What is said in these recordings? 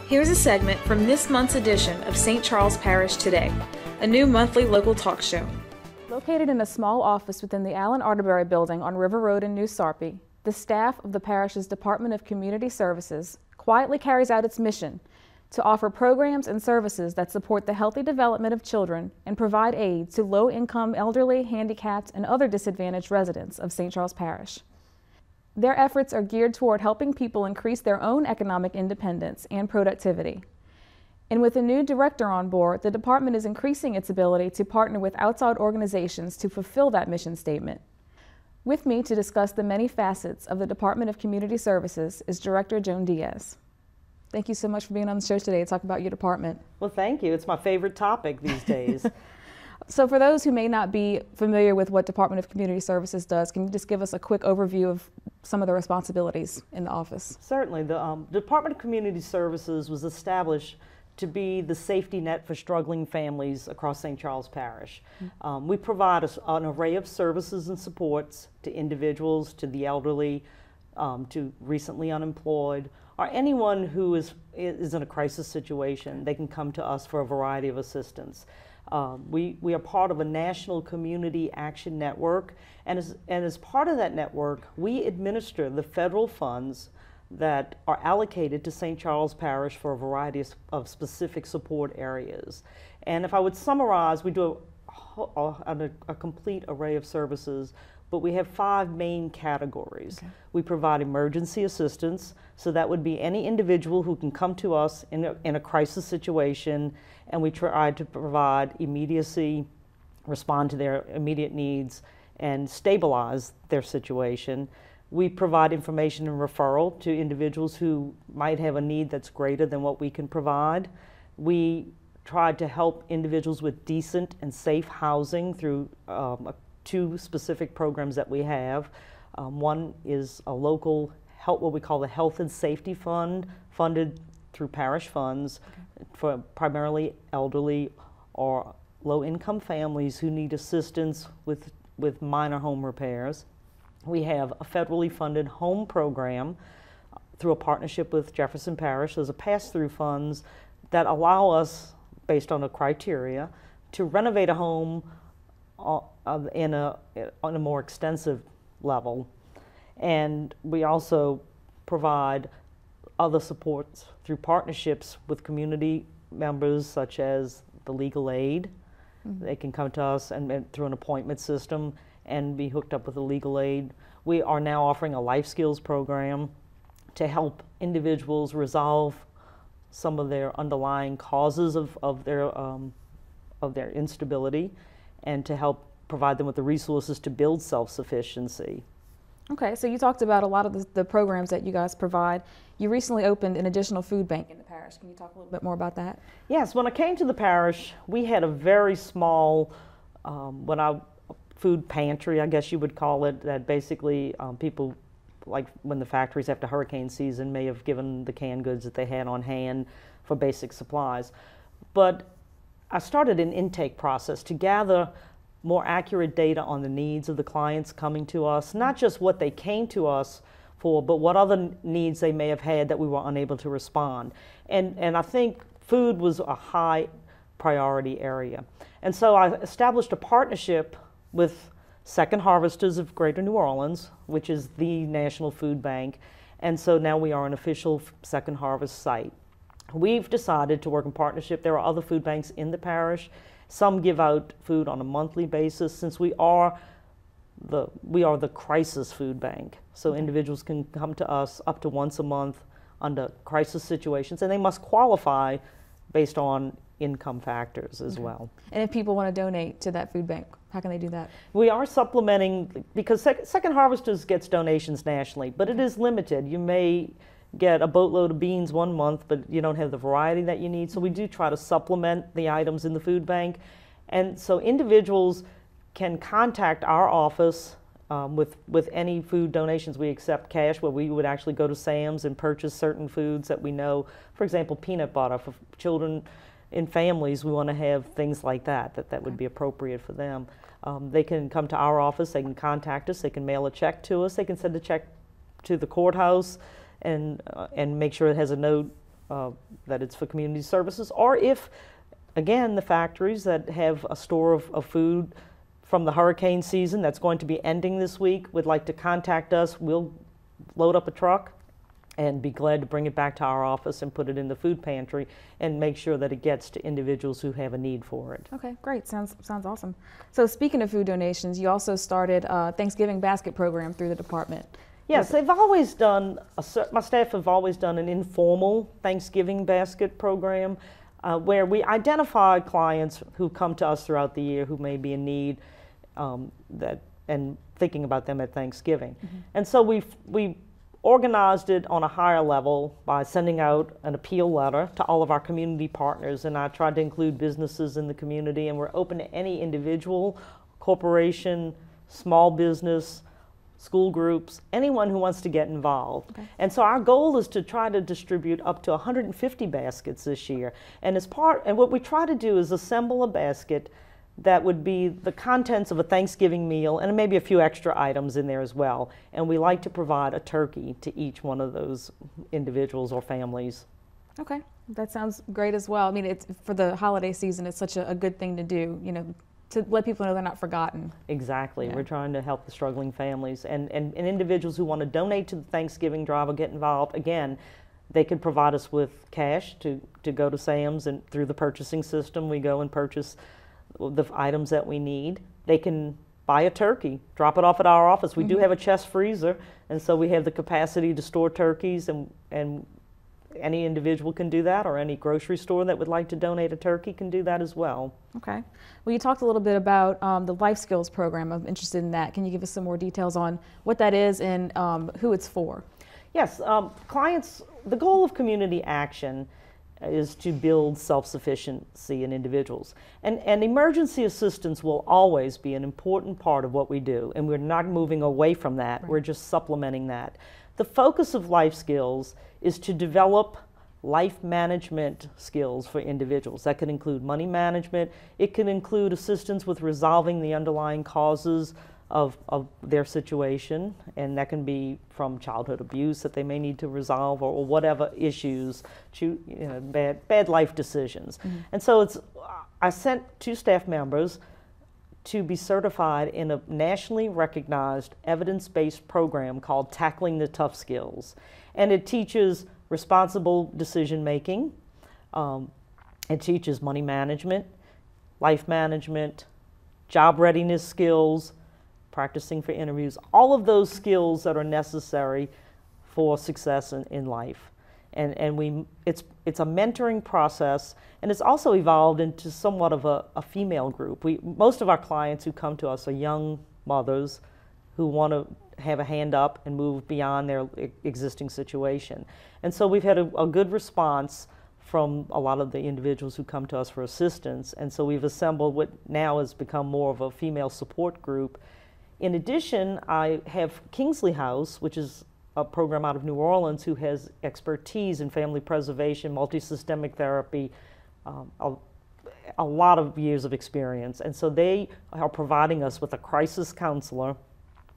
Here's a segment from this month's edition of St. Charles Parish Today, a new monthly local talk show. Located in a small office within the Allen Arterbury building on River Road in New Sarpy, the staff of the parish's Department of Community Services quietly carries out its mission to offer programs and services that support the healthy development of children and provide aid to low-income, elderly, handicapped, and other disadvantaged residents of St. Charles Parish. Their efforts are geared toward helping people increase their own economic independence and productivity. And with a new director on board, the department is increasing its ability to partner with outside organizations to fulfill that mission statement. With me to discuss the many facets of the Department of Community Services is Director Joan Diaz. Thank you so much for being on the show today to talk about your department. Well, thank you. It's my favorite topic these days. So for those who may not be familiar with what Department of Community Services does, can you just give us a quick overview of some of the responsibilities in the office? Certainly. The Department of Community Services was established to be the safety net for struggling families across St. Charles Parish. We provide an array of services and supports to individuals, to the elderly, to recently unemployed, or anyone who is in a crisis situation. They can come to us for a variety of assistance. We are part of a national community action network, and as part of that network, we administer the federal funds that are allocated to St. Charles Parish for a variety of specific support areas. And if I would summarize, we do a complete array of services, but we have 5 main categories. Okay. We provide emergency assistance, so that would be any individual who can come to us in a crisis situation, and we try to provide immediacy, respond to their immediate needs, and stabilize their situation. We provide information and referral to individuals who might have a need that's greater than what we can provide. We try to help individuals with decent and safe housing through 2 specific programs that we have. One is a local what we call the Health and Safety Fund, funded through parish funds. Okay. For primarily elderly or low-income families who need assistance with minor home repairs. We have a federally funded home program through a partnership with Jefferson Parish. Those are pass-through funds that allow us, based on a criteria, to renovate a home on a more extensive level. And we also provide other supports through partnerships with community members, such as the legal aid. Mm-hmm. They can come to us and through an appointment system and be hooked up with a legal aid. We are now offering a life skills program to help individuals resolve some of their underlying causes of their instability, and to help provide them with the resources to build self-sufficiency. Okay, so you talked about a lot of the programs that you guys provide. You recently opened an additional food bank in the parish. Can you talk a little bit more about that? Yes, when I came to the parish, we had a very small food pantry, I guess you would call it, that basically people, like when the factories after hurricane season, may have given the canned goods that they had on hand for basic supplies. But I started an intake process to gather more accurate data on the needs of the clients coming to us, not just what they came to us for, but what other needs they may have had that we were unable to respond. And I think food was a high priority area. And so I established a partnership with Second Harvesters of Greater New Orleans, which is the national food bank. And so now we are an official Second Harvest site. We've decided to work in partnership. There are other food banks in the parish. Some give out food on a monthly basis, since we are the crisis food bank. So individuals can come to us up to once a month under crisis situations, and they must qualify based on income factors as well. And if people want to donate to that food bank, how can they do that? We are supplementing, because Second Harvesters gets donations nationally, but it is limited. You may get a boatload of beans one month, but you don't have the variety that you need. So we do try to supplement the items in the food bank. And so individuals can contact our office with any food donations. We accept cash, where we would actually go to Sam's and purchase certain foods that we know, for example, peanut butter for children in families. We want to have things like that would be appropriate for them. They can come to our office, they can contact us, they can mail a check to us, they can send a check to the courthouse and make sure it has a note that it's for community services, or if, again, the factories that have a store of food from the hurricane season that's going to be ending this week would like to contact us, we'll load up a truck and be glad to bring it back to our office and put it in the food pantry and make sure that it gets to individuals who have a need for it. Okay, great. Sounds awesome. So speaking of food donations, you also started a Thanksgiving basket program through the department. Yes, they've always done, my staff have always done an informal Thanksgiving basket program where we identify clients who come to us throughout the year who may be in need and thinking about them at Thanksgiving. Mm-hmm. And so we organized it on a higher level by sending out an appeal letter to all of our community partners, and I tried to include businesses in the community, and we're open to any individual, corporation, small business, school groups, anyone who wants to get involved. Okay. And so our goal is to try to distribute up to 150 baskets this year. And what we try to do is assemble a basket that would be the contents of a Thanksgiving meal and maybe a few extra items in there as well. And we like to provide a turkey to each one of those individuals or families. Okay, that sounds great as well. I mean, it's for the holiday season, it's such a good thing to do, you know, to let people know they're not forgotten. Exactly. Yeah. We're trying to help the struggling families and individuals who want to donate to the Thanksgiving drive or get involved. Again, they could provide us with cash to go to Sam's, and through the purchasing system, we go and purchase the items that we need. They can buy a turkey, drop it off at our office. We do have a chest freezer, and so we have the capacity to store turkeys, and any individual can do that, or any grocery store that would like to donate a turkey can do that as well. Okay. Well, you talked a little bit about the Life Skills program. I'm interested in that. Can you give us some more details on what that is and who it's for? Yes, clients, the goal of community action is to build self-sufficiency in individuals. And emergency assistance will always be an important part of what we do, and we're not moving away from that. Right. We're just supplementing that. The focus of Life Skills is to develop life management skills for individuals. That could include money management. It can include assistance with resolving the underlying causes of their situation, and that can be from childhood abuse that they may need to resolve, or whatever issues, bad life decisions. Mm-hmm. And so I sent 2 staff members to be certified in a nationally recognized evidence-based program called Tackling the Tough Skills. And it teaches responsible decision-making, it teaches money management, life management, job readiness skills, practicing for interviews, all of those skills that are necessary for success in life. And it's a mentoring process, and it's also evolved into somewhat of a female group. Most of our clients who come to us are young mothers who want to have a hand up and move beyond their existing situation. And so we've had a good response from a lot of the individuals who come to us for assistance, and so we've assembled what now has become more of a female support group. In addition, I have Kingsley House, which is a program out of New Orleans, who has expertise in family preservation, multisystemic therapy, a lot of years of experience. And so they are providing us with a crisis counselor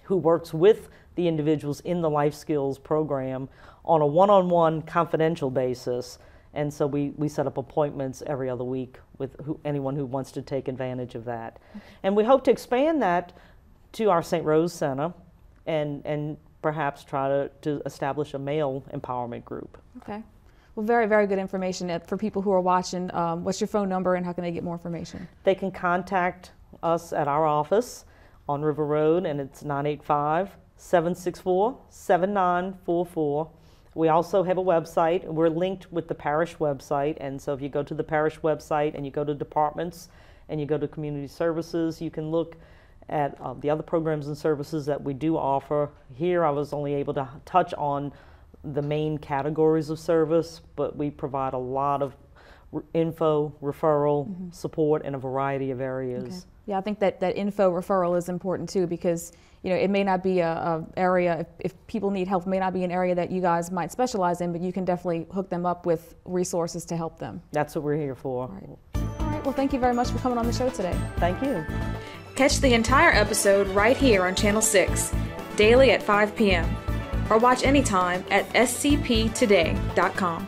who works with the individuals in the Life Skills program on a one-on-one confidential basis. And so we set up appointments every other week with anyone who wants to take advantage of that. And we hope to expand that to our St. Rose Center and perhaps try to establish a male empowerment group. Okay. Well, very, very good information. For people who are watching, what's your phone number and how can they get more information? They can contact us at our office on River Road, and it's 985-764-7944. We also have a website. We're linked with the Parish website, and so if you go to the Parish website and you go to departments and you go to community services, you can look at the other programs and services that we do offer. Here I was only able to touch on the main categories of service, but we provide a lot of info, referral, support in a variety of areas. Okay. Yeah, I think that info referral is important too, because it may not be a area, if people need help, it may not be an area that you guys might specialize in, but you can definitely hook them up with resources to help them. That's what we're here for. All right. Well, thank you very much for coming on the show today. Thank you. Catch the entire episode right here on Channel 6, daily at 5 p.m. or watch anytime at scptoday.com.